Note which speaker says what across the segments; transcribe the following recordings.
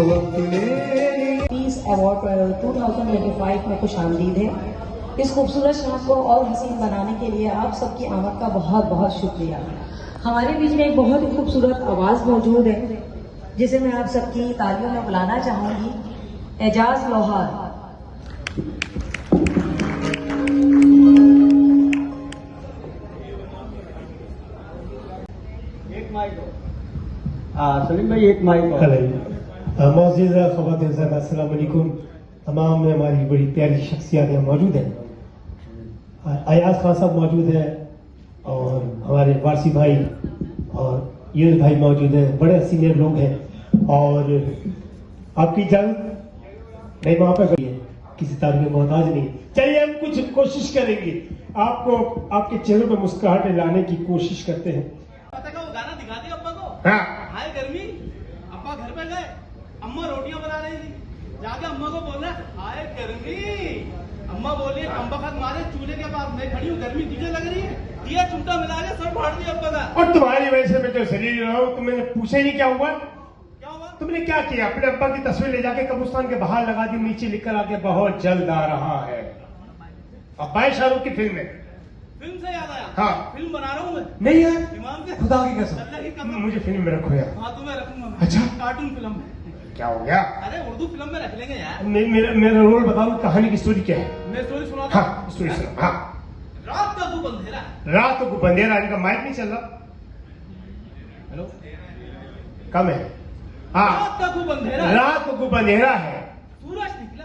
Speaker 1: Peace award 2025 में खुश आमदीद है। इस खूबसूरत शाम को और हसीन बनाने के लिए आप सबकी आमद का बहुत बहुत शुक्रिया। हमारे बीच में एक बहुत ही खूबसूरत आवाज़ मौजूद है जिसे मैं आप सबकी तालियों में बुलाना चाहूँगी। एजाज लोहार।
Speaker 2: एक माइक सलीम भाई, एक माइक।
Speaker 3: मौजूद ख़वातीन साहब अस्सलाम वालेकुम। तमाम में हमारी बड़ी प्यारी शख्सियात यहाँ मौजूद हैं। अयाज खान साहब मौजूद हैं और हमारे वारसी भाई और यूनुस भाई मौजूद हैं। बड़े सीनियर लोग हैं और आपकी जंग नहीं वहाँ पर गई है, किसी तारीफ में मोहताज नहीं। चलिए हम कुछ कोशिश करेंगे, आपको आपके चेहरे पर मुस्कुराहट लाने की कोशिश करते हैं।
Speaker 4: गाना दिखा दिया अब्बा को।
Speaker 3: हाँ,
Speaker 4: हाय गर्मी। अब्बा घर पे गए, अम्मा रोटियां बना रही थी, जाके अम्मा को बोल रहा हाय गर्मी। अम्मा बोली कम्बख्त मारे चूल्हे के पास, मैं खड़ी हूँ, गर्मी तुझे लग रही है। दिया चुमटा मिला के सर फाड़ दिया अब्बा का।
Speaker 3: और तुम्हारी वजह से मैं तो शरीर रहा हूँ, तुमने पूछा ही नहीं क्या हुआ।
Speaker 4: क्या हुआ?
Speaker 3: तुमने क्या किया? अपने अब्बा की तस्वीर ले जाके कब्रिस्तान के बाहर लगा दी, नीचे लिखकर आके बहुत जल्द आ रहा है। अब्बा शाहरुख की फिल्म है।
Speaker 4: फिल्म से याद आया।
Speaker 3: हाँ,
Speaker 4: फिल्म बना रहा हूँ मैं।
Speaker 3: नहीं यार,
Speaker 4: इमाम से
Speaker 3: खुदा की कसम,
Speaker 4: अल्लाह की कसम।
Speaker 3: मुझे फिल्म में रखो यार।
Speaker 4: हाँ तुम्हें रखूंगा मैं।
Speaker 3: अच्छा।
Speaker 4: कार्टून फिल्म में।
Speaker 3: क्या हो गया?
Speaker 4: अरे उर्दू फिल्म में रख लेंगे यार।
Speaker 3: मेरा रोल बताओ, कहानी की स्टोरी क्या है?
Speaker 4: मैं स्टोरी सुनाता हूँ।
Speaker 3: हाँ, स्टोरी सुनो। हाँ,
Speaker 4: रात का खूब अंधेरा।
Speaker 3: रात को बंदेरा, इनका माइक नहीं चल रहा।
Speaker 4: हेलो,
Speaker 3: कम है। हाँ,
Speaker 4: रात का खूब अंधेरा।
Speaker 3: रात को बंदेरा है।
Speaker 4: सूरज निकला।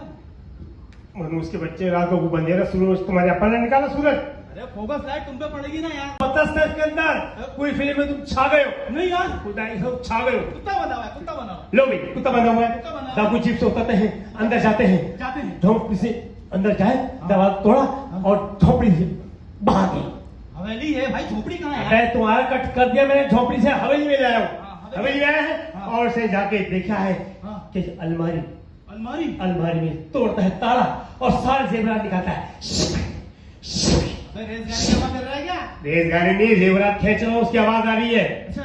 Speaker 3: मनुष्य के बच्चे, रात को बंदेरा, सूरज तुम्हारे अपन ने निकाला सूरज।
Speaker 4: अरे फोकस लाइट तुम पे पड़ेगी ना यार।
Speaker 3: पता के अंदर कोई फिल्म में तुम छा गए हो।
Speaker 4: नहीं यार,
Speaker 3: खुदा ही सब छा गए हो।
Speaker 4: कुत्ता बना हुआ है, कुत्ता बना हुआ है।
Speaker 3: लो भाई, कुत्ता बना हुआ
Speaker 4: कुत्ता बना
Speaker 3: है।
Speaker 4: हुआ है।
Speaker 3: डाकू जीप से उतरते हैं, अंदर जाते हैं,
Speaker 4: जाते हैं।
Speaker 3: झोंपड़ी से अंदर जाए, दरवाजा तोड़ा और झोंपड़ी से बाहर गए।
Speaker 4: हवेली है भाई, झोपड़ी कहाँ है?
Speaker 3: अरे तुम्हारा कट कर दिया मैंने, झोंपड़ी से हवेली में लाया हूँ।
Speaker 4: हाँ,
Speaker 3: हवेली में आया है।
Speaker 4: हाँ।
Speaker 3: और से जाके देखा है
Speaker 4: हाँ।
Speaker 3: कि अलमारी
Speaker 4: अलमारी
Speaker 3: में तोड़ता है ताला और सारे जेवरात निकालता है।
Speaker 4: रेलगाड़ी जमा कर रहा है क्या?
Speaker 3: रेलगाड़ी नहीं, जेवरात खींच रहा हूं, उसकी आवाज आ रही है।
Speaker 4: अच्छा,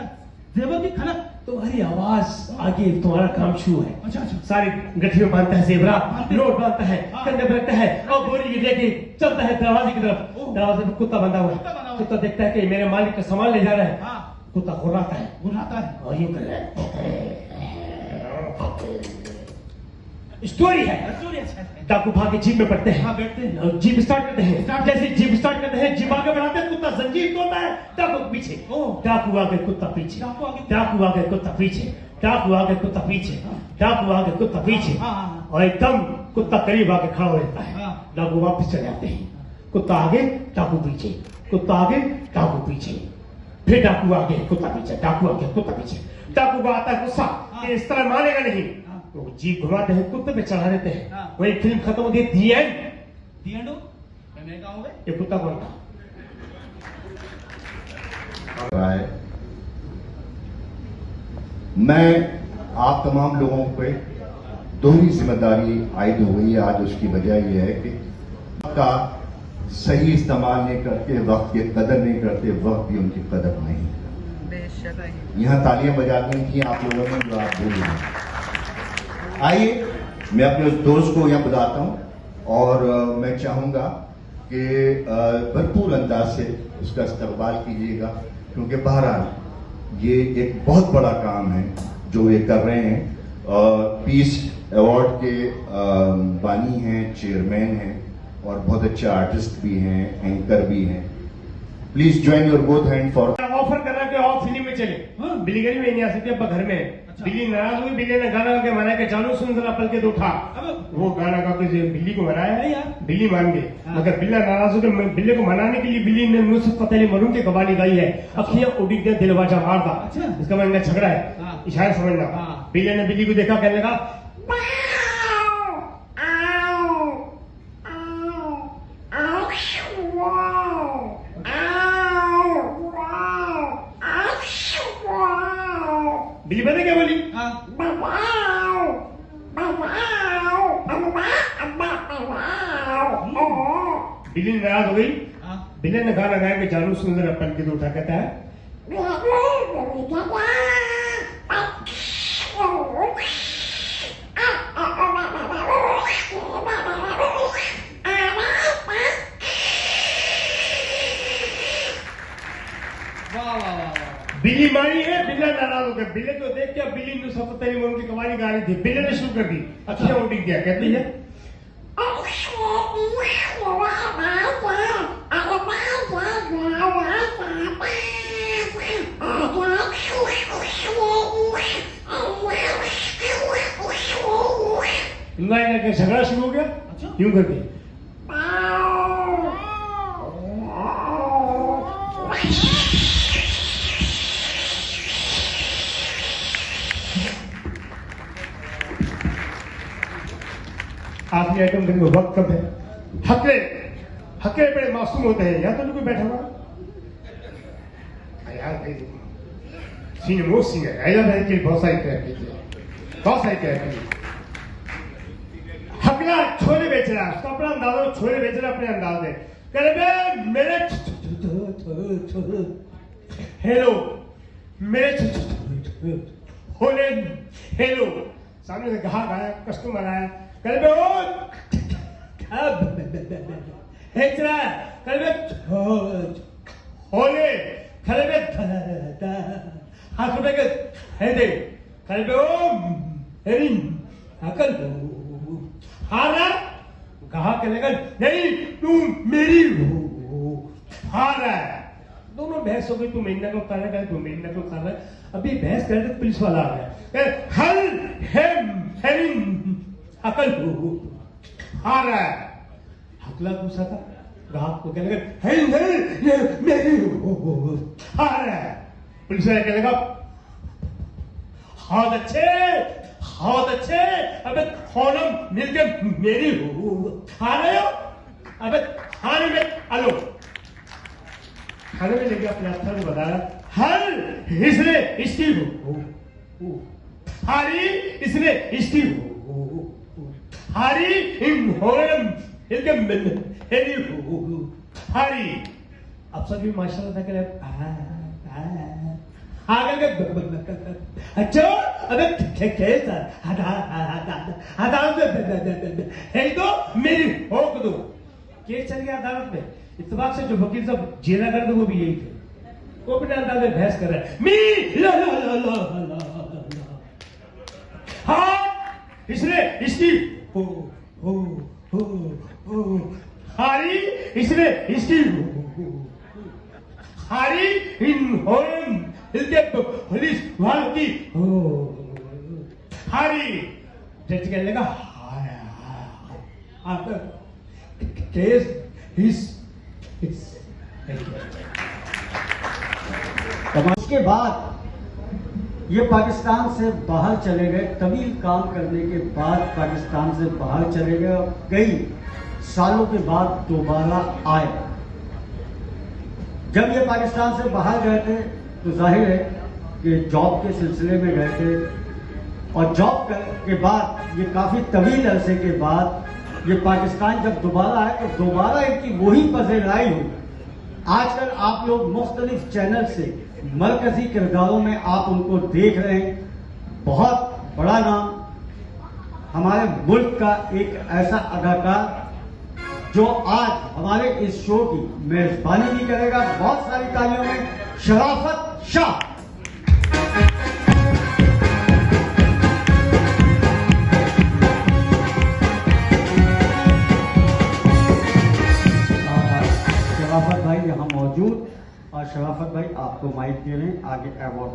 Speaker 4: जेवर की खनक।
Speaker 3: तुम्हारी आवाज आगे, तुम्हारा काम शुरू है।
Speaker 4: अच्छा अच्छा।
Speaker 3: सारी गठरी में बांधता है जेवरात,
Speaker 4: बांधते
Speaker 3: नोट बांधता है,
Speaker 4: हाँ।
Speaker 3: कंधे पर रखता है और बोरी लेके चलता है दरवाजे की तरफ।
Speaker 4: ओह।
Speaker 3: दरवाजे पर कुत्ता बंधा हुआ
Speaker 4: कुत्ता बंधा हुआ
Speaker 3: है।
Speaker 4: है।
Speaker 3: कुत्ता देखता है कि मेरे मालिक का सामान ले जा रहा है।
Speaker 4: हाँ।
Speaker 3: कुत्ता घुराता है
Speaker 4: बुलाता है।
Speaker 3: और यूं कर रहा है। स्टोरी है।
Speaker 4: स्टोरी अच्छा है।
Speaker 3: डाकू भाग के जीप में पड़ते हैं।
Speaker 4: हाँ, बैठते हैं।
Speaker 3: जीप स्टार्ट करते हैं।
Speaker 4: स्टार्ट।
Speaker 3: जैसे जीप स्टार्ट करते हैं, जीप आगे बढ़ाते हैं, कुत्ता जंजीर तोड़ता है, डाकू पीछे।
Speaker 4: ओह।
Speaker 3: डाकू आगे, कुत्ता पीछे।
Speaker 4: डाकू आगे।
Speaker 3: डाकू आगे, कुत्ता पीछे। डाकू आगे, कुत्ता पीछे। डाकू आगे, कुत्ता पीछे।
Speaker 4: हाँ, हाँ, हाँ।
Speaker 3: और एकदम कुत्ता करीब आके खड़ा हो जाता है।
Speaker 4: हाँ।
Speaker 3: डाकू वापस चले जाते हैं। कुत्ता आगे, डाकू पीछे। कुत्ता आगे, डाकू पीछे। फिर डाकू आगे, कुत्ता पीछे। डाकू आगे, कुत्ता पीछे। डाकू को आता है गुस्सा कि इस तरह मानेगा नहीं। तो जीप घुमाते हैं, कुत्ते पे चढ़ा देते हैं।
Speaker 4: हाँ।
Speaker 3: वही फिल्म खत्म हो गई। दी एंड।
Speaker 4: दियंडो मैं कहाँ हूँ बे?
Speaker 3: ये कुत्ता कौन था?
Speaker 5: मैं आप तमाम लोगों पे दोहरी जिम्मेदारी आयद हो गई है। आज उसकी वजह यह है कि का सही इस्तेमाल नहीं करते, वक्त की कदर नहीं करते, वक्त की उनकी कदर नहीं। यहाँ तालियां बजा दी थी आप लोगों ने, जो आप बोल रहे हैं। आइए मैं अपने उस दोस्त को यहाँ बताता हूँ और मैं चाहूंगा कि भरपूर अंदाज से उसका इस्तकबाल कीजिएगा, क्योंकि बहरहाल ये एक बहुत बड़ा काम है जो ये कर रहे हैं। पीस अवार्ड के बानी हैं, चेयरमैन हैं और बहुत अच्छे आर्टिस्ट भी हैं, एंकर भी हैं। Please join your both hand for
Speaker 3: offer कर रहा है कि और फिल्म में चले।
Speaker 4: हाँ।
Speaker 3: बिल्ली में नहीं आ सकती, अब घर में है।
Speaker 4: अच्छा।
Speaker 3: बिल्ली नाराज हुई, बिल्ली ने गाना गा के मना के जानू सुन जरा पल के तो उठा।
Speaker 4: अब
Speaker 3: वो गाना गा के बिल्ली को मनाया
Speaker 4: नहीं
Speaker 3: है
Speaker 4: यार।
Speaker 3: बिल्ली मान गई।
Speaker 4: हाँ।
Speaker 3: मगर बिल्ला नाराज होकर बिल्ली को मनाने के लिए बिल्ली ने नुसरत फतेह अली मरून की कवाली गाई है। अखियां उड़ी गई, दिलवाजा मार दा।
Speaker 4: अच्छा।
Speaker 3: इसका मतलब झगड़ा है।
Speaker 4: हाँ।
Speaker 3: इशारा समझना।
Speaker 4: हाँ।
Speaker 3: बिल्ली ने बिल्ली को देखा, कहने लगा बिल्ली पता क्या बोली?
Speaker 4: हाँ।
Speaker 3: बिल्ली नाराज हो गई।
Speaker 4: हाँ।
Speaker 3: बिल्ली ने गाना गाया कि जानू सुन जरा पल के तो उठा, कहता है कहानी है बिल्ला नाराज हो गया। बिल्ले तो देख के बिल्ली ने सब तेरी मोम की कहानी गा रही थी, बिल्ले ने शुरू कर दी। अच्छा वोटिंग किया, कहती है इनका झगड़ा शुरू हो गया। अच्छा यूं करके आखिरी आइटम करने वक्त कब है। हकरे हकरे बड़े मासूम होते हैं। या तो कोई बैठा हुआ सीने मोह सिंह है कि बहुत सारी हकला छोले बेच रहा है, उसका अपना अंदाज है, छोले बेच रहा है अपने अंदाज में। कह रहे मेरे हेलो मेरे होले हेलो, सामने से ग्राहक आया, कस्टमर आया, कल होले खले हाथ रुपए के है दे कल अकल हारा कहा के लगन नहीं तुम मेरी हो हारा। दोनों बहस हो गई, तू मेरी नकल कर रहा है, तू मेरी नकल कर रहा है। अभी बहस कर रहे तो पुलिस वाला आ गया, हल अकल हार रहा है। हकला गुस्सा था, ग्राहक को कहने लगा मेरी हार रहा है। पुलिस वाला कहने लगा बहुत अच्छे अबे खोनम मिलकर मेरी हार रहे हो, अबे खाने में आलो। खाने में लेके अपने अफसर को बताया हर इसने इसकी हो हारी इसने इसकी हो हारी इन होरम इनके मेरी हो हारी। अफसर भी माशाल्लाह था, कह अच्छा अबे कैसा तो मेरी होक दो। केस चल गया अदालत में, इत्तेफाक से जो वकील साहब जेला कर दो वो भी यही थे। वो भी अंदाज में बहस कर रहा है, मी ला ला ला ला ला ला हाँ इसने इसकी हो हारी इसने इसकी हारी इन होम पुलिस वालों की हारी। जज कहने लगा केस
Speaker 2: उसके बाद ये पाकिस्तान से बाहर चले गए। तवील काम करने के बाद पाकिस्तान से बाहर चले गए और कई सालों के बाद दोबारा आए। जब ये पाकिस्तान से बाहर गए थे तो जाहिर है कि जॉब के सिलसिले में गए थे, और जॉब के बाद ये काफ़ी तवील अरसे के बाद ये पाकिस्तान जब दोबारा आए तो दोबारा इनकी वही पज़ेराई हुई। आजकल आप लोग मुख्तलिफ चैनल से मरकजी किरदारों में आप उनको देख रहे हैं। बहुत बड़ा नाम हमारे मुल्क का एक ऐसा अदाकार जो आज हमारे इस शो की मेजबानी भी करेगा। बहुत सारी तालियों में शराफत शाह। शराफत भाई यहाँ मौजूद, और शराफत भाई आपको माइक दे रहे हैं, आगे अवार्ड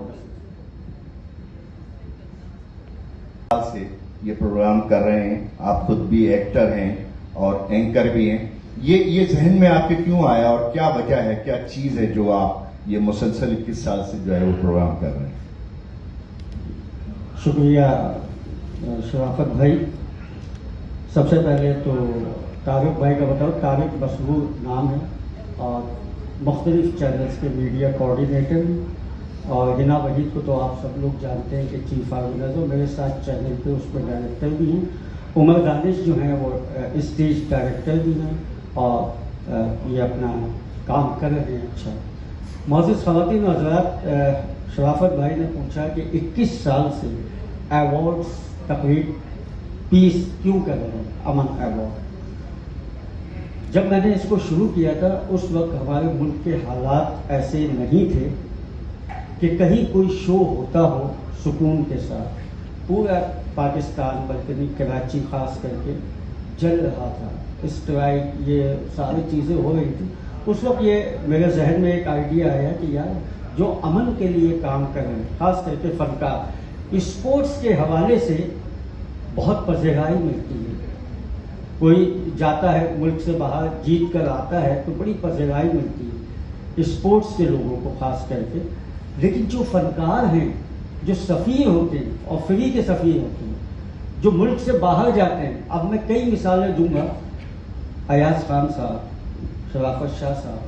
Speaker 5: से ये प्रोग्राम कर रहे हैं। आप खुद भी एक्टर हैं और एंकर भी हैं। ये जहन में आपके क्यों आया और क्या वजह है, क्या चीज है जो आप ये मुसलसल 21 साल से जो है वो प्रोग्राम कर रहे हैं?
Speaker 2: शुक्रिया शराफत भाई। सबसे पहले तो तारिक भाई का बताओ। तारिक मशहूर नाम है और मुख्तलिफ चैनल्स के मीडिया कोऑर्डिनेटर हैं, और हिना वहीद को तो आप सब लोग जानते हैं कि चीफ ऑर्गेनाइजर, मेरे साथ चैनल पे उस पर डायरेक्टर भी हैं। उमर दानिश जो हैं वो स्टेज डायरेक्टर भी हैं और ये अपना काम कर रहे हैं। अच्छा मौजूद ख़वातीन और हज़रात, शराफत भाई ने पूछा कि 21 साल से अवार्ड्स तकरीब पीस क्यों कर रहे हैं, अमन अवार्ड। जब मैंने इसको शुरू किया था उस वक्त हमारे मुल्क के हालात ऐसे नहीं थे कि कहीं कोई शो होता हो सुकून के साथ, पूरा पाकिस्तान बल्कि नहीं कराची खास करके जल रहा था, स्ट्राइक ये सारी चीज़ें हो रही थी। उस वक्त ये मेरे जहन में एक आइडिया आया कि यार जो अमन के लिए काम कर रहे हैं, खास करके फनकार, स्पोर्ट्स के हवाले से बहुत पजेराई मिलती है। कोई जाता है मुल्क से बाहर जीत कर आता है तो बड़ी पजेराई मिलती है स्पोर्ट्स के लोगों को खास करके। लेकिन जो फनकार हैं, जो सफ़ीर होते हैं और फ्री के सफ़ीर होते हैं, जो मुल्क से बाहर जाते हैं, अब मैं कई मिसालें दूंगा, अयाज खान साहब, शराफत शाह साहब,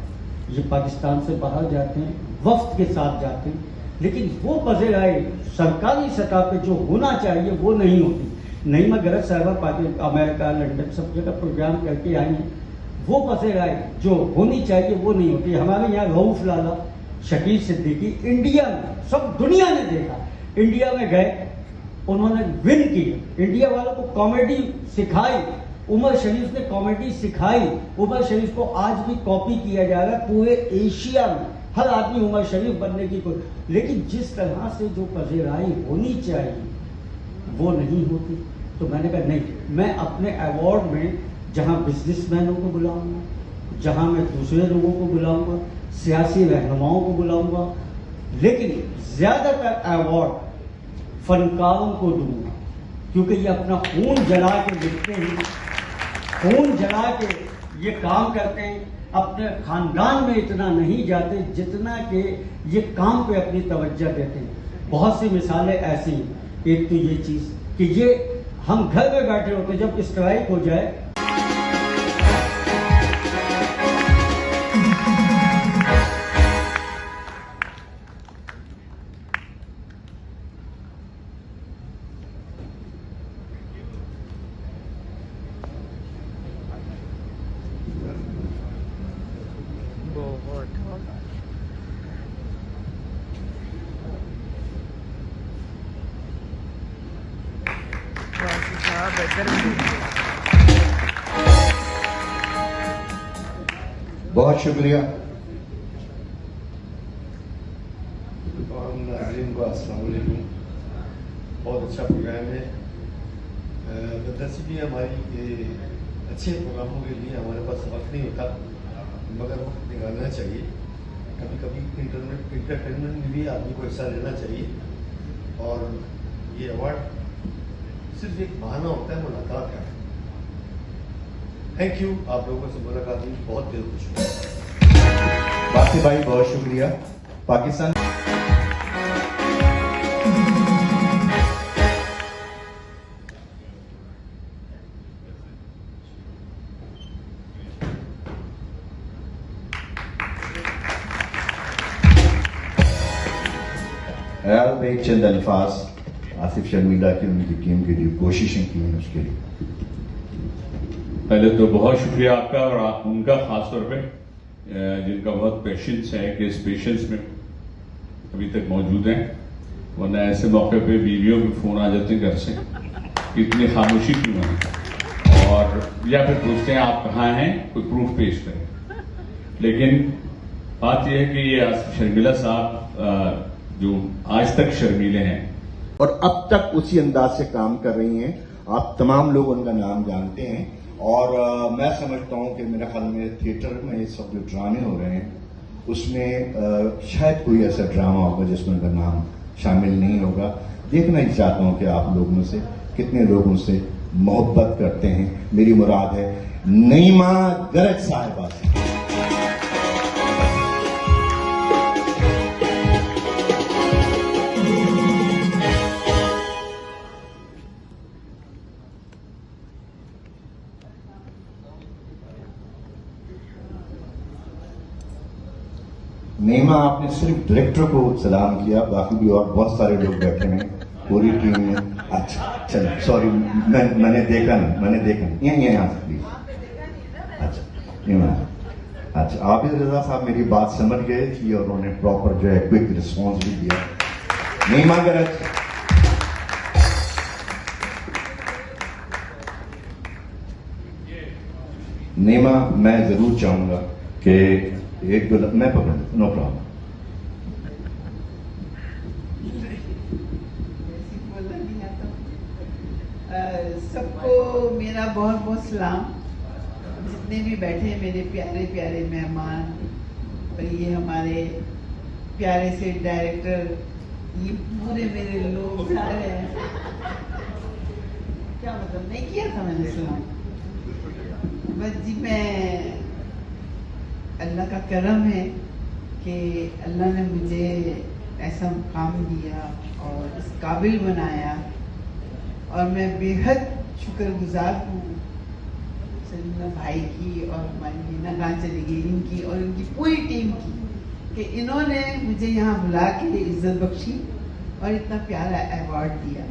Speaker 2: ये पाकिस्तान से बाहर जाते हैं, वफ्द के साथ जाते हैं, लेकिन वो पजेराई सरकारी सतह पे जो होना चाहिए वो नहीं होती। नईमा गरज साहबा अमेरिका, लंदन सब जगह प्रोग्राम करके आई हैं, वो पजेराई जो होनी चाहिए वो नहीं होती। हमारे यहाँ रऊफ लाला, शकील सिद्दीकी, इंडिया में सब दुनिया ने देखा, इंडिया में गए, उन्होंने विन की, इंडिया वालों को कॉमेडी सिखाई, उमर शरीफ ने कॉमेडी सिखाई। उमर शरीफ को आज भी कॉपी किया जा रहा है पूरे एशिया में, हर आदमी उमर शरीफ बनने की कोशिश, लेकिन जिस तरह से जो पजेराई होनी चाहिए वो नहीं होती। तो मैंने कहा नहीं, मैं अपने अवार्ड में जहां बिजनेसमैनों को बुलाऊंगा, जहां मैं दूसरे लोगों को बुलाऊंगा, सियासी रहनुमाओं को बुलाऊंगा, लेकिन ज्यादातर अवार्ड फनकारों को दूंगा, क्योंकि ये अपना खून जला के लिखते हैं, खून जला के ये काम करते हैं, अपने खानदान में इतना नहीं जाते जितना कि ये काम पे अपनी तवज्जो देते हैं। बहुत सी मिसालें ऐसी हैं। एक तो ये चीज कि ये हम घर में बैठे होते, जब स्ट्राइक हो जाए
Speaker 5: बहुत शुक्रिया। और नाज़रीन को अस्सलाम वालेकुम। बहुत अच्छा प्रोग्राम है। बदनसीबी हमारी के अच्छे प्रोग्रामों के लिए हमारे पास वक्त नहीं होता, मगर वक्त निकालना चाहिए। कभी कभी इंटरटेनमेंट में भी आदमी को हिस्सा लेना चाहिए, और ये अवार्ड सिर्फ एक बहाना होता है मुलाकात का। थैंक यू, आप लोगों से मुलाकात हुई, बहुत दिल खुश हुआ। बाकी भाई बहुत शुक्रिया। पाकिस्तान में चंद अल्फाज आसिफ शर्मिला की, उनकी टीम के लिए कोशिशें की हैं, उसके लिए
Speaker 6: पहले तो बहुत शुक्रिया आपका और उनका खास तौर पे जिनका बहुत पेशेंस है कि इस पेशेंस में अभी तक मौजूद हैं, वरना ऐसे मौके पे बीवियों के फोन आ जाते हैं घर से, इतनी खामोशी क्यों है, और या फिर पूछते हैं आप कहाँ हैं, कोई प्रूफ पेश करें। लेकिन बात यह है कि ये आसिफ शर्मिला साहब जो आज तक शर्मीले हैं
Speaker 5: और अब तक उसी अंदाज से काम कर रही हैं। आप तमाम लोग उनका नाम जानते हैं, और मैं समझता हूं कि मेरे ख्याल में थिएटर में इस वक्त जो ड्रामे हो रहे हैं उसमें शायद कोई ऐसा ड्रामा होगा जिसमें उनका नाम शामिल नहीं होगा। देखना ही चाहता हूं कि आप लोगों से कितने लोग उनसे मोहब्बत करते हैं। मेरी मुराद है नईमा गरज साहिबा से। नईमा, आपने सिर्फ डायरेक्टर को सलाम किया, बाकी भी और बहुत सारे लोग बैठे हैं पूरी टीम में। अच्छा चलो, सॉरी, मैंने देखा नहीं, यहाँ से प्लीज। अच्छा नईमा, अच्छा आबिद रजा साहब मेरी बात समझ गए थी और उन्होंने प्रॉपर जो है क्विक रिस्पॉन्स भी दिया। नईमा गरज, नईमा, मैं जरूर चाहूंगा कि एक मैं पकड़, नो प्रॉब्लम।
Speaker 7: बोलना नहीं आता। सबको मेरा बहुत बहुत सलाम। जितने भी बैठे मेरे प्यारे प्यारे मेहमान और ये हमारे प्यारे से डायरेक्टर, ये पूरे मेरे लोग सारे हैं। क्या मतलब नहीं किया था मैंने सलाम। बस जी, मैं अल्लाह का करम है कि अल्लाह ने मुझे ऐसा मुकाम दिया और इस काबिल बनाया और मैं बेहद शुक्रगुजार हूँ सलीना भाई की और हमारी मीना खान चली गई इनकी और इनकी पूरी टीम की कि इन्होंने मुझे यहाँ बुला के इज्जत बख्शी और इतना प्यारा अवार्ड दिया।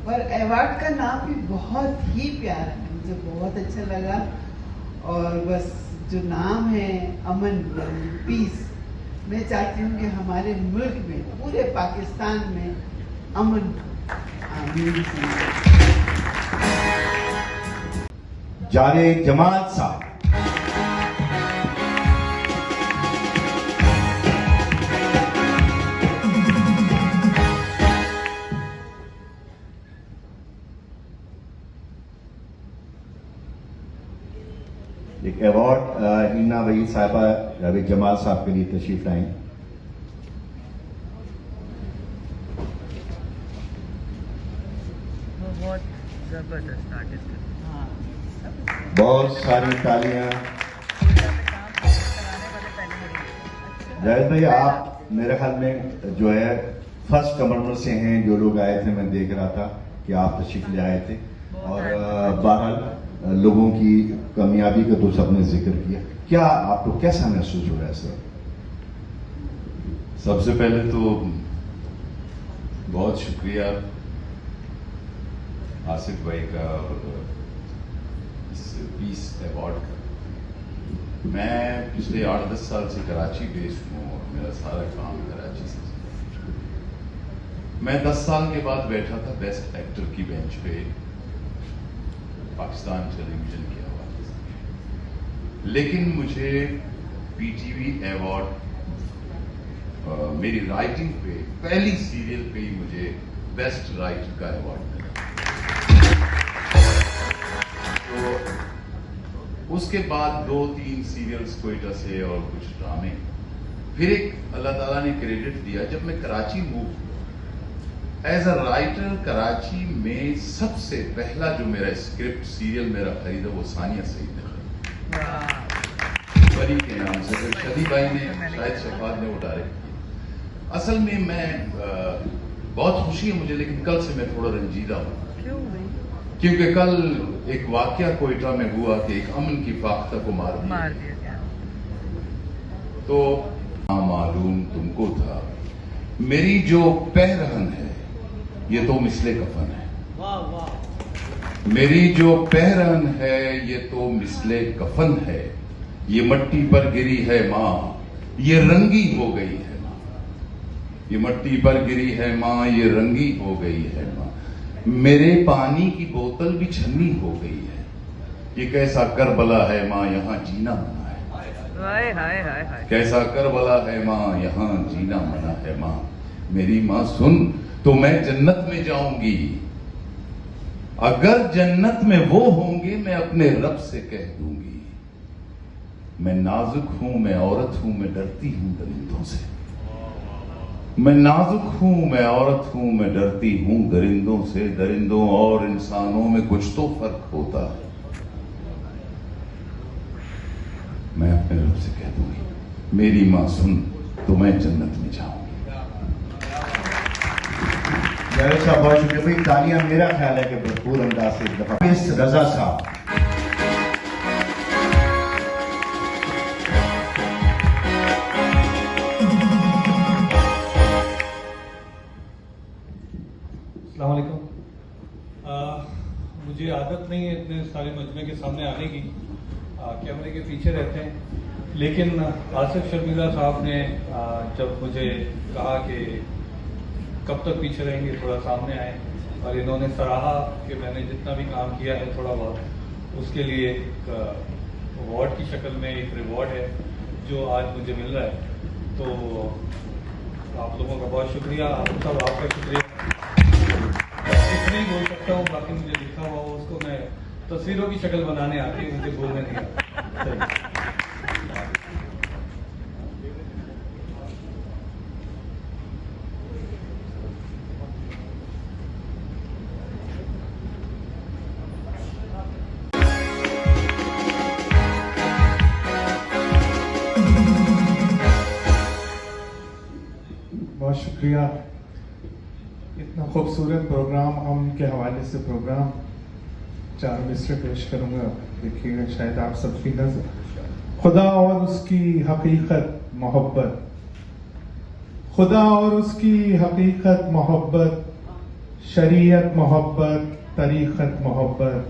Speaker 7: और अवार्ड का नाम भी बहुत ही प्यारा है, मुझे बहुत अच्छा लगा। और बस जो नाम है अमन, पीस, मैं चाहती हूँ कि हमारे मुल्क में, पूरे पाकिस्तान में अमन आमीन।
Speaker 5: जारे जमाल साहब। एक अवार्ड हिना वहीद साहिबा जावेद जमाल साहब के लिए तशरीफ लाएं।
Speaker 7: बहुत जबरदस्त आर्टिस्ट है। हाँ,
Speaker 5: बहुत सारी तालियां। जावेद भाई, आप मेरे ख्याल में जो है फर्स्ट कमर से हैं। जो लोग आए थे, मैं देख रहा था कि आप तशरीफ ले आए थे और बहरहाल लोगों की कामयाबी का तो सबने जिक्र किया। क्या आपको कैसा महसूस हो रहा है सर?
Speaker 6: सबसे पहले तो बहुत शुक्रिया आसिफ भाई का और इस पीस अवार्ड का। मैं पिछले 8-10 साल से कराची बेस्ड हूँ और मेरा सारा काम कराची से। मैं 10 साल के बाद बैठा था बेस्ट एक्टर की बेंच पे पाकिस्तान टेलीविजन के हवाले से, लेकिन मुझे पीटीवी अवार्ड मेरी राइटिंग पे, पहली सीरियल पे ही मुझे बेस्ट राइटर का अवार्ड मिला। तो उसके बाद 2-3 सीरियल्स कोयटा से और कुछ ड्रामे, फिर एक अल्लाह ताला ने क्रेडिट दिया जब मैं Karachi move as a writer. Karachi में सबसे पहला जो मेरा स्क्रिप्ट सीरियल मेरा खरीदा वो सानिया सईद ने खरीदा, बरी के नाम से। फिर शदी भाई ने, शायद शफात ने वो डायरेक्ट किया। असल में मैं बहुत खुशी है मुझे, लेकिन कल से मैं थोड़ा रंजीदा हूँ। क्योंकि कल एक वाकया कोयटा में हुआ कि एक अमन की फाख्ता को मार दिया गया। तो मालूम तुमको था मेरी जो पैरहन है ये तो मिसले कफन है। मेरी जो पैरहन है ये तो मिसले कफन है। ये मट्टी पर गिरी है माँ, ये रंगी हो गई है माँ। ये मट्टी पर गिरी है माँ, ये रंगी हो गई है माँ। मेरे पानी की बोतल भी छन्नी हो गई है। ये कैसा करबला है माँ, यहाँ जीना मना है। हाय हाय हाय हाय। कैसा करबला है माँ, यहाँ जीना मना है माँ। मेरी माँ सुन, तो मैं जन्नत में जाऊंगी। अगर जन्नत में वो होंगे मैं अपने रब से कह दूंगी। मैं नाजुक हूं, मैं औरत हूं, मैं डरती हूं दरिंदों से। मैं नाजुक हूं, मैं औरत हूं, मैं डरती हूं दरिंदों से। दरिंदों और इंसानों में कुछ तो फर्क होता है। मैं अपने रब से कह दूंगी, मेरी मां सुन, तो मैं जन्नत में जाऊंगी।
Speaker 5: जावेद साहब बहुत शुक्रिया भाई। तालियां मेरा ख्याल है कि भरपूर अंदाज से एक दफा। रजा साहब।
Speaker 8: अस्सलाम वालेकुम। मुझे आदत नहीं है इतने सारे मजमे के सामने आने की, कैमरे के पीछे रहते हैं। लेकिन आसिफ शर्मिला साहब ने जब मुझे कहा कि कब तक पीछे रहेंगे, थोड़ा सामने आए, और इन्होंने सराहा कि मैंने जितना भी काम किया है थोड़ा बहुत, उसके लिए एक अवार्ड की शक्ल में एक रिवॉर्ड है जो आज मुझे मिल रहा है। तो आप लोगों का बहुत शुक्रिया, आप सब आपका शुक्रिया। इतना ही बोल सकता हूँ, बाकी मुझे लिखा हुआ हो उसको मैं तस्वीरों की शक्ल बनाने आती है, मुझे बोलने नहीं आता।
Speaker 9: बहुत शुक्रिया। इतना खूबसूरत प्रोग्राम हम के हवाले से प्रोग्राम 4 मिसरे पेश करूंगा, देखिएगा शायद आप सबकी नजर। खुदा और उसकी हकीकत मोहब्बत, खुदा और उसकी हकीकत मोहब्बत, शरीयत मोहब्बत, तरीक़त मोहब्बत,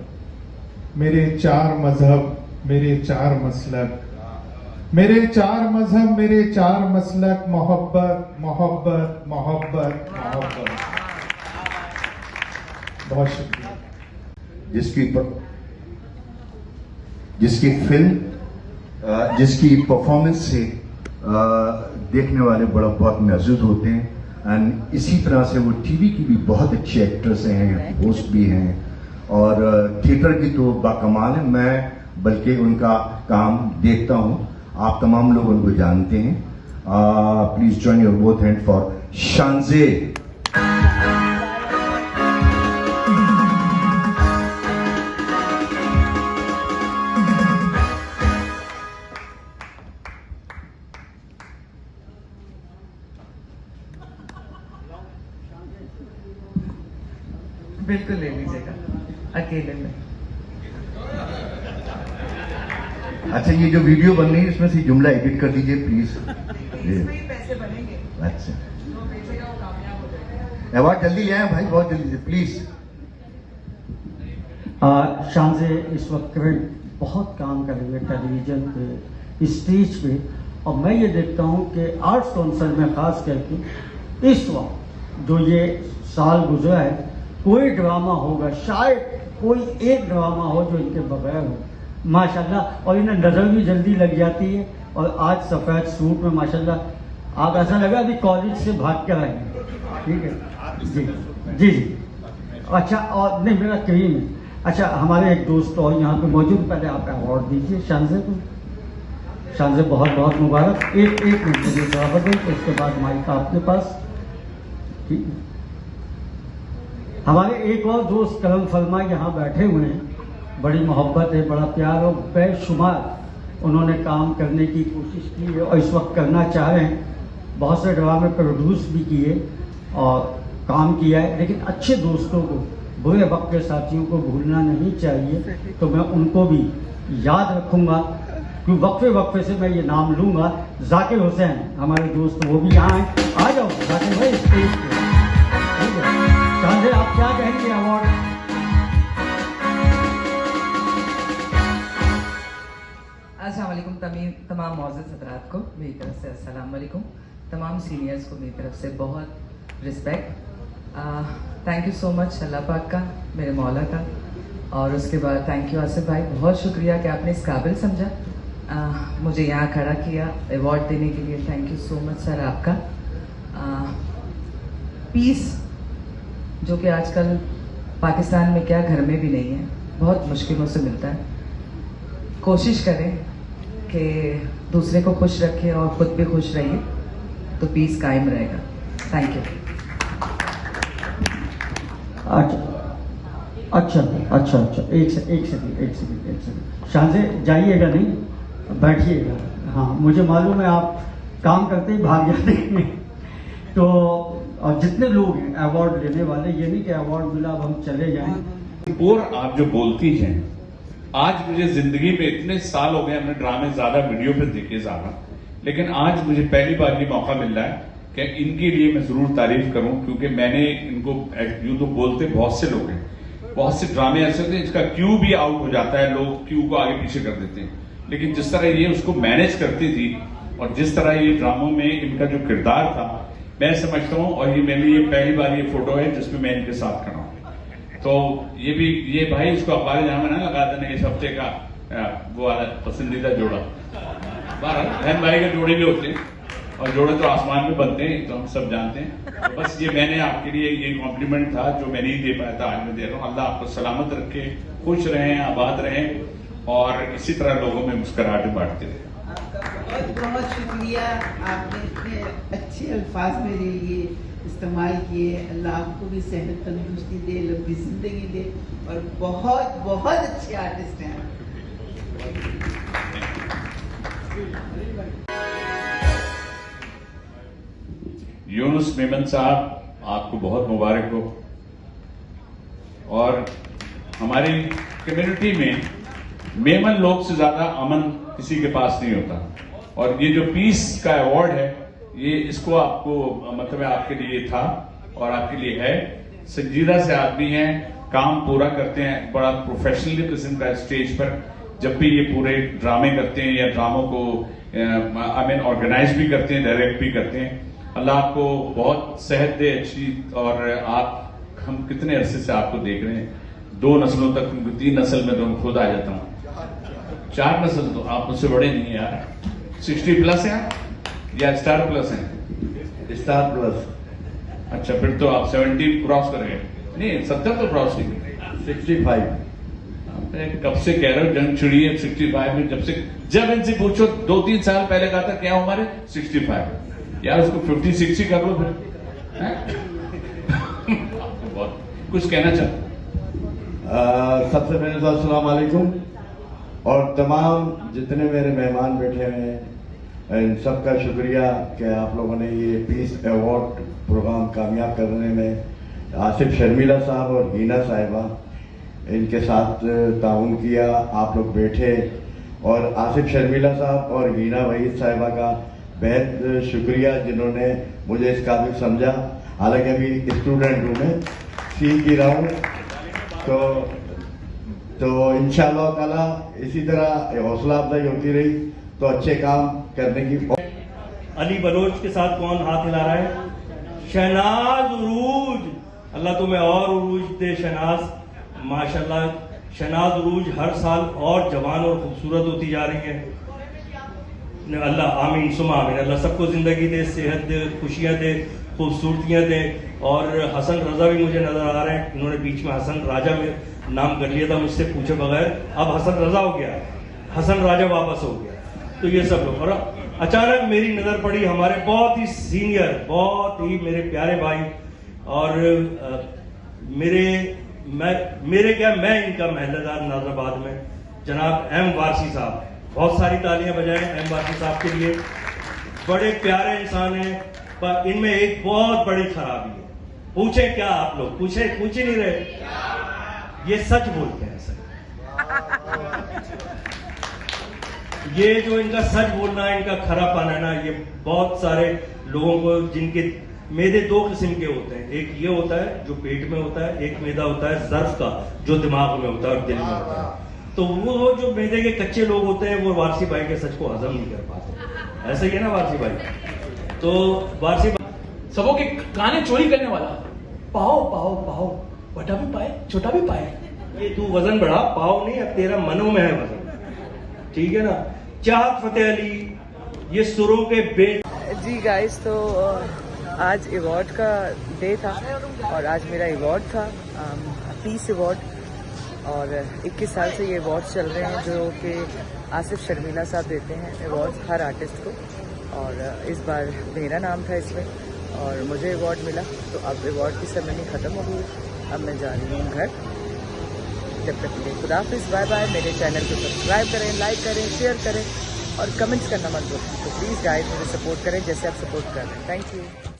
Speaker 9: मेरे 4 मजहब, मेरे 4 मसलक, मेरे 4 मजहब, मेरे 4 मसलक, मोहब्बत मोहब्बत मोहब्बत मोहब्बत। बहुत शुक्रिया।
Speaker 5: जिसकी फिल्म, जिसकी परफॉर्मेंस से देखने वाले बहुत महसूस होते हैं, एंड इसी तरह से वो टीवी की भी बहुत अच्छी एक्ट्रेस हैं, होस्ट भी हैं, और थिएटर की तो बाकमाल है। मैं बल्कि उनका काम देखता हूं, आप तमाम लोग उनको जानते हैं। Please join your both hand for शानजे।
Speaker 10: बिल्कुल ले लीजिएगा, अकेले में।
Speaker 5: अच्छा, ये जो वीडियो बन रही है इसमें से जुमला एडिट कर दीजिए प्लीज।
Speaker 10: इसमें ही पैसे बनेंगे।
Speaker 5: अच्छा,
Speaker 10: जो बेचेगा वो कामयाब हो जाएगा।
Speaker 5: अवार्ड जल्दी ले आए भाई, बहुत जल्दी से प्लीज।
Speaker 2: शानजे इस वक्त में बहुत काम कर रही है टेलीविजन पे, स्टेज पे, और मैं ये देखता हूँ कि आर्ट्स काउंसिल में खास करके इस वक्त जो ये साल गुजरा है, कोई ड्रामा होगा, शायद कोई एक ड्रामा हो जो इनके बगैर हो, माशाल्लाह। और इन्हें नज़र भी जल्दी लग जाती है। और आज सफ़ेद सूट में माशाल्लाह आप ऐसा लगा अभी कॉलेज से भाग कर आए हैं। ठीक है जी जी जी। अच्छा, और नहीं मेरा क्रीम है। अच्छा, हमारे एक दोस्त और यहाँ पे मौजूद, पहले आप अवार्ड दीजिए शानजे को। शानजे बहुत बहुत मुबारक। एक मिनट मुझे जवाब दें, उसके बाद माइक आपके पास। ठीक है, हमारे एक और दोस्त करम फरमा यहाँ बैठे हुए हैं, बड़ी मोहब्बत है, बड़ा प्यार, और बेशुमार उन्होंने काम करने की कोशिश की है और इस वक्त करना चाह रहे हैं। बहुत से ड्रामे प्रोड्यूस भी किए और काम किया है, लेकिन अच्छे दोस्तों को, बुरे वक्त के साथियों को भूलना नहीं चाहिए। तो मैं उनको भी याद रखूँगा, क्योंकि वक्फे वक्फे से मैं ये नाम लूँगा। जाकिर हुसैन हमारे दोस्त, वो भी यहाँ हैं। आ जाओ जाकिर भाई स्टेज पे। शानजे, आप क्या कहेंगे अवार्ड?
Speaker 10: अस्सलाम वालेकुम तमाम मौजूद हज़रात को मेरी तरफ से अस्सलाम वालेकुम। तमाम सीनियर्स को मेरी तरफ से बहुत respect. Thank you so much Allah पाक का, मेरे मौला का, और उसके बाद थैंक यू आसिफ भाई, बहुत शुक्रिया कि आपने इस काबिल समझा, मुझे यहाँ खड़ा किया अवार्ड देने के लिए। Thank you so much sir आपका। पीस जो कि आजकल पाकिस्तान में क्या घर में भी नहीं है, बहुत मुश्किलों से मिलता है। कोशिश करें कि दूसरे को खुश रखें और खुद भी खुश रहिए, तो पीस कायम रहेगा। Thank you.
Speaker 2: अच्छा, एक सेकंड। शानजे जाइएगा नहीं, बैठिएगा। हाँ, मुझे मालूम है आप काम करते ही भाग जाते हैं। तो और जितने लोग हैं अवार्ड लेने वाले, ये नहीं कि अवार्ड मिला अब हम चले जाएं।
Speaker 6: और आप जो बोलती हैं, आज मुझे जिंदगी में इतने साल हो गए, हमने ड्रामे ज्यादा वीडियो पे देखे ज्यादा, लेकिन आज मुझे पहली बार ये मौका मिल रहा है कि इनके लिए मैं जरूर तारीफ करूं, क्योंकि मैंने इनको, यूं तो बोलते बहुत से लोग हैं, बहुत से ड्रामे ऐसे होते हैं जिसका क्यू भी आउट हो जाता है, लोग क्यू को आगे पीछे कर देते हैं, लेकिन जिस तरह ये उसको मैनेज करती थी और जिस तरह ये ड्रामों में इनका जो किरदार था, मैं समझता हूं, और ये मेरी ये पहली बार ये फोटो है जिसमें मैं इनके साथ खड़ा हूं। तो ये भाई इसको अखबार जहां में ना लगा देना, इस हफ्ते का वो वाला पसंदीदा जोड़ा। बहन भाई के जोड़े भी होते हैं, और जोड़े तो आसमान में बनते हैं, तो हम सब जानते हैं। तो बस ये मैंने आपके लिए ये कॉम्प्लीमेंट था जो मैं नहीं दे पाया था, आज मैं दे रहा हूँ। अल्लाह आपको सलामत रखे, खुश रहें, आबाद रहें और इसी तरह लोगों में मुस्कुराहट बांटते रहें।
Speaker 7: बहुत बहुत शुक्रिया, आपने इतने अच्छे अल्फाज मेरे लिए इस्तेमाल किए। अल्लाह आपको भी सेहत तंदुरुस्ती दे, लंबी जिंदगी दे और बहुत बहुत अच्छे आर्टिस्ट हैं।
Speaker 6: यूनुस मेमन साहब, आपको बहुत मुबारक हो। और हमारी कम्युनिटी में मेमन लोग से ज्यादा अमन किसी के पास नहीं होता। और ये जो पीस का अवार्ड है, ये इसको आपको मतलब आपके लिए था और आपके लिए है। संजीदा से आदमी हैं, काम पूरा करते हैं, बड़ा प्रोफेशनल किस्म का स्टेज पर जब भी ये पूरे ड्रामे करते हैं या ड्रामों को ऑर्गेनाइज भी करते हैं, डायरेक्ट भी करते हैं। अल्लाह आपको बहुत सेहत दे अच्छी। और हम कितने अरसे से आपको देख रहे हैं, 2 नस्लों तक, 3 नस्ल में तो मैं खुद आ जाता हूँ, 4 नस्ल तो आप मुझसे बड़े नहीं है यार। 60 प्लस है या स्टार प्लस है?
Speaker 5: Star plus.
Speaker 6: अच्छा, फिर तो आप 70 क्रॉस करेंगे। नहीं, 70 तो क्रॉस नहीं,
Speaker 5: 65।
Speaker 6: मैं कब से कह रहा हूँ जंग छिड़ी है 65 में। जब इनसे पूछो 2-3 साल पहले कहा था क्या हमारे 65 यार, उसको 50-60 कर लो फिर। बहुत कुछ कहना चाहता।
Speaker 5: सबसे पहले तो अस्सलाम वालेकुम, और तमाम जितने मेरे मेहमान बैठे हैं इन सबका शुक्रिया कि आप लोगों ने ये पीस अवार्ड प्रोग्राम कामयाब करने में आसिफ शर्मिला साहब और हीना साहिबा इनके साथ ताउन किया। आप लोग बैठे और आसिफ शर्मिला साहब और हीना वहीद साहिबा का बेहद शुक्रिया जिन्होंने मुझे इस काबिल समझा। हालांकि अभी स्टूडेंट हूँ मैं, सीख ही रहा हूँ। तो इंशाअल्लाह ताला इसी तरह हौसला अफजाई होती रही तो अच्छे काम करने की।
Speaker 11: अली बलोच के साथ कौन हाथ हिला रहा है? शहनाज उरूज, अल्लाह तुम्हें और उरूज दे शहनाज। माशाल्लाह शहनाज उरूज हर साल और जवान और खूबसूरत होती जा रही है। अल्लाह आमीन सुमा आमीन। अल्लाह सबको जिंदगी दे, सेहत दे, खुशियां दे, खूबसूरतियां दे। और हसन रजा भी मुझे नजर आ रहे हैं, इन्होंने बीच में हसन राजा में नाम कर लिया था मुझसे पूछे बगैर, अब हसन रजा हो गया, हसन राजा वापस हो गया। तो ये सब लोग, और अचानक मेरी नजर पड़ी हमारे बहुत ही सीनियर, बहुत ही मेरे प्यारे भाई और मैं इनका महल्लेदार नाजराबाद में जनाब एम वारसी साहब। बहुत सारी तालियां बजाएं एम वारसी साहब के लिए। बड़े प्यारे इंसान हैं, पर इनमें एक बहुत बड़ी खराबी है। पूछे क्या आप लोग? पूछ ही नहीं रहे। ये सच बोलते हैं सच। ये जो इनका सच बोलना है, इनका खरापन है ना, ये बहुत सारे लोगों को, जिनके मैदे 2 किस्म के होते हैं। एक ये होता है जो पेट में होता है, एक मैदा होता है ज़र्फ का जो दिमाग में होता है और दिल में होता है। तो वो जो मैदे के कच्चे लोग होते हैं वो वारसी भाई के सच को हजम नहीं कर पाते। ऐसा ही है ना वारसी भाई? तो वारसी
Speaker 4: सबों के गाने चोरी करने वाला, पाओ पाओ पाओ, बड़ा भी पाए छोटा भी पाए।
Speaker 11: ये तू वजन बढ़ा, पाओ नहीं, अब तेरा मनों में है वजन, ठीक है ना? चाहत फतेह अली, ये सुरों के
Speaker 10: जी गाइस, तो आज अवार्ड का डे था और आज मेरा अवार्ड था, पीस अवार्ड। और 21 साल से ये अवार्ड चल रहे हैं जो कि आसिफ शर्मिला साहब देते हैं अवार्ड हर आर्टिस्ट को। और इस बार मेरा नाम था इसमें और मुझे अवार्ड मिला। तो अब अवार्ड की सेरेमनी ख़त्म हो गई, अब मैं जा रही हूँ घर। जब तक के लिए खुदा हाफिज़, बाय बाय। मेरे चैनल को सब्सक्राइब करें, लाइक करें, शेयर करें और कमेंट्स करना मत भूलें। तो प्लीज़ गाइस मुझे सपोर्ट करें जैसे आप सपोर्ट कर रहे हैं। Thank you.